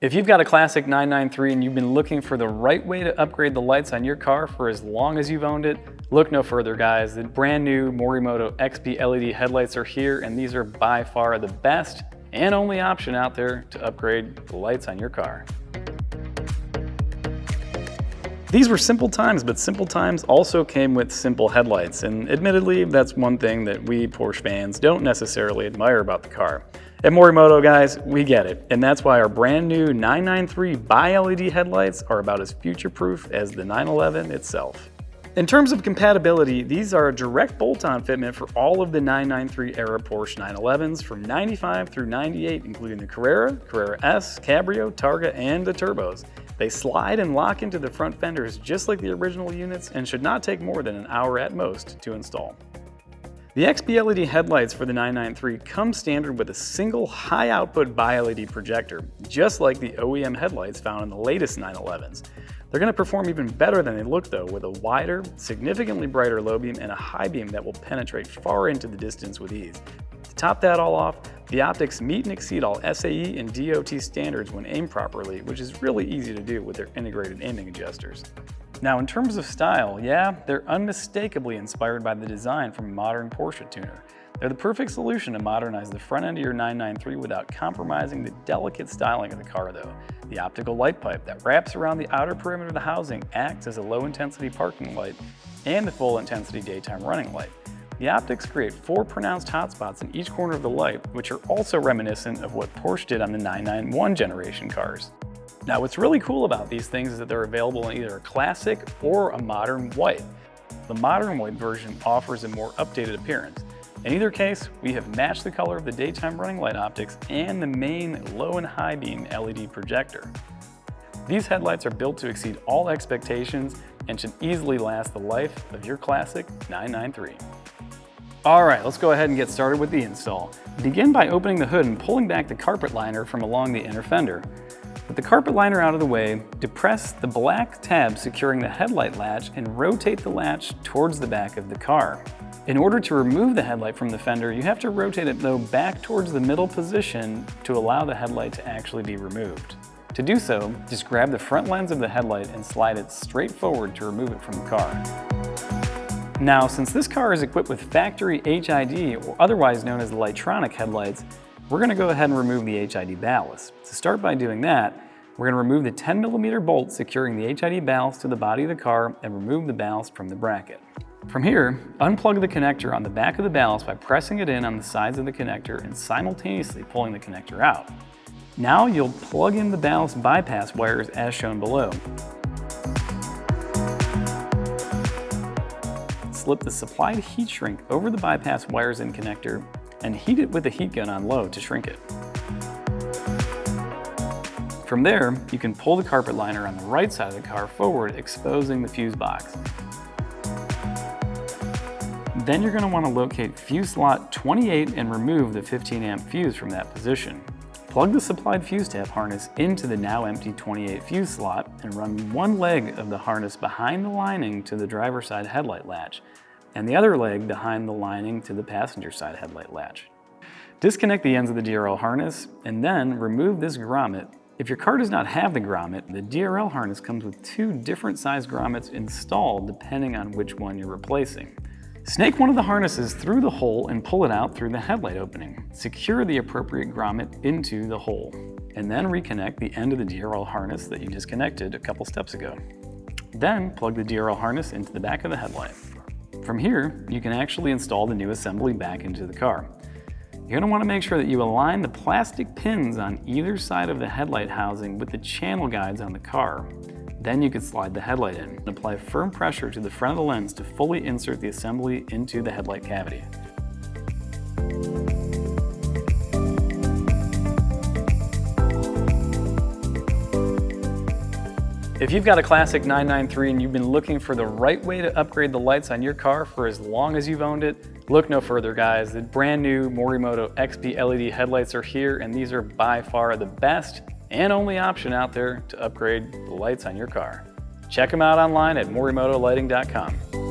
If you've got a classic 993 and you've been looking for the right way to upgrade the lights on your car for as long as you've owned it, look no further, guys. The brand new Morimoto XB LED headlights are here, and these are by far the best and only option out there to upgrade the lights on your car. These were simple times, but simple times also came with simple headlights, and admittedly, that's one thing that we Porsche fans don't necessarily admire about the car. At Morimoto, guys, we get it, and that's why our brand new 993 bi-LED headlights are about as future-proof as the 911 itself. In terms of compatibility, these are a direct bolt-on fitment for all of the 993 era Porsche 911s from 95 through 98, including the Carrera, Carrera S, Cabrio, Targa, and the turbos. They slide and lock into the front fenders just like the original units and should not take more than an hour at most to install. The XB LED headlights for the 993 come standard with a single high-output bi-LED projector, just like the OEM headlights found in the latest 911s. They're going to perform even better than they look though, with a wider, significantly brighter low beam and a high beam that will penetrate far into the distance with ease. To top that all off, the optics meet and exceed all SAE and DOT standards when aimed properly, which is really easy to do with their integrated aiming adjusters. Now, in terms of style, yeah, they're unmistakably inspired by the design from a modern Porsche tuner. They're the perfect solution to modernize the front end of your 993 without compromising the delicate styling of the car though. The optical light pipe that wraps around the outer perimeter of the housing acts as a low-intensity parking light and the full-intensity daytime running light. The optics create 4 pronounced hotspots in each corner of the light, which are also reminiscent of what Porsche did on the 991 generation cars. Now, what's really cool about these things is that they're available in either a classic or a modern white. The modern white version offers a more updated appearance. In either case, we have matched the color of the daytime running light optics and the main low and high beam LED projector. These headlights are built to exceed all expectations and should easily last the life of your classic 993. All right, let's go ahead and get started with the install. Begin by opening the hood and pulling back the carpet liner from along the inner fender. With the carpet liner out of the way, depress the black tab securing the headlight latch and rotate the latch towards the back of the car. In order to remove the headlight from the fender, you have to rotate it though back towards the middle position to allow the headlight to actually be removed. To do so, just grab the front lens of the headlight and slide it straight forward to remove it from the car. Now, since this car is equipped with factory HID, or otherwise known as Lightronic headlights, we're going to go ahead and remove the HID ballast. To start by doing that, we're going to remove the 10mm bolt securing the HID ballast to the body of the car and remove the ballast from the bracket. From here, unplug the connector on the back of the ballast by pressing it in on the sides of the connector and simultaneously pulling the connector out. Now you'll plug in the ballast bypass wires as shown below. Slip the supplied heat shrink over the bypass wires and connector and heat it with a heat gun on low to shrink it. From there, you can pull the carpet liner on the right side of the car forward, exposing the fuse box. Then you're going to want to locate fuse slot 28 and remove the 15-amp fuse from that position. Plug the supplied fuse tap harness into the now empty 28 fuse slot and run one leg of the harness behind the lining to the driver's side headlight latch, and the other leg behind the lining to the passenger side headlight latch. Disconnect the ends of the DRL harness and then remove this grommet. If your car does not have the grommet, the DRL harness comes with 2 different size grommets installed depending on which one you're replacing. Snake one of the harnesses through the hole and pull it out through the headlight opening. Secure the appropriate grommet into the hole, and then reconnect the end of the DRL harness that you disconnected a couple steps ago. Then plug the DRL harness into the back of the headlight. From here, you can actually install the new assembly back into the car. You're going to want to make sure that you align the plastic pins on either side of the headlight housing with the channel guides on the car. Then you can slide the headlight in and apply firm pressure to the front of the lens to fully insert the assembly into the headlight cavity. If you've got a classic 993 and you've been looking for the right way to upgrade the lights on your car for as long as you've owned it, look no further, guys. The brand new Morimoto XB LED headlights are here, and these are by far the best and only option out there to upgrade the lights on your car. Check them out online at morimotolighting.com.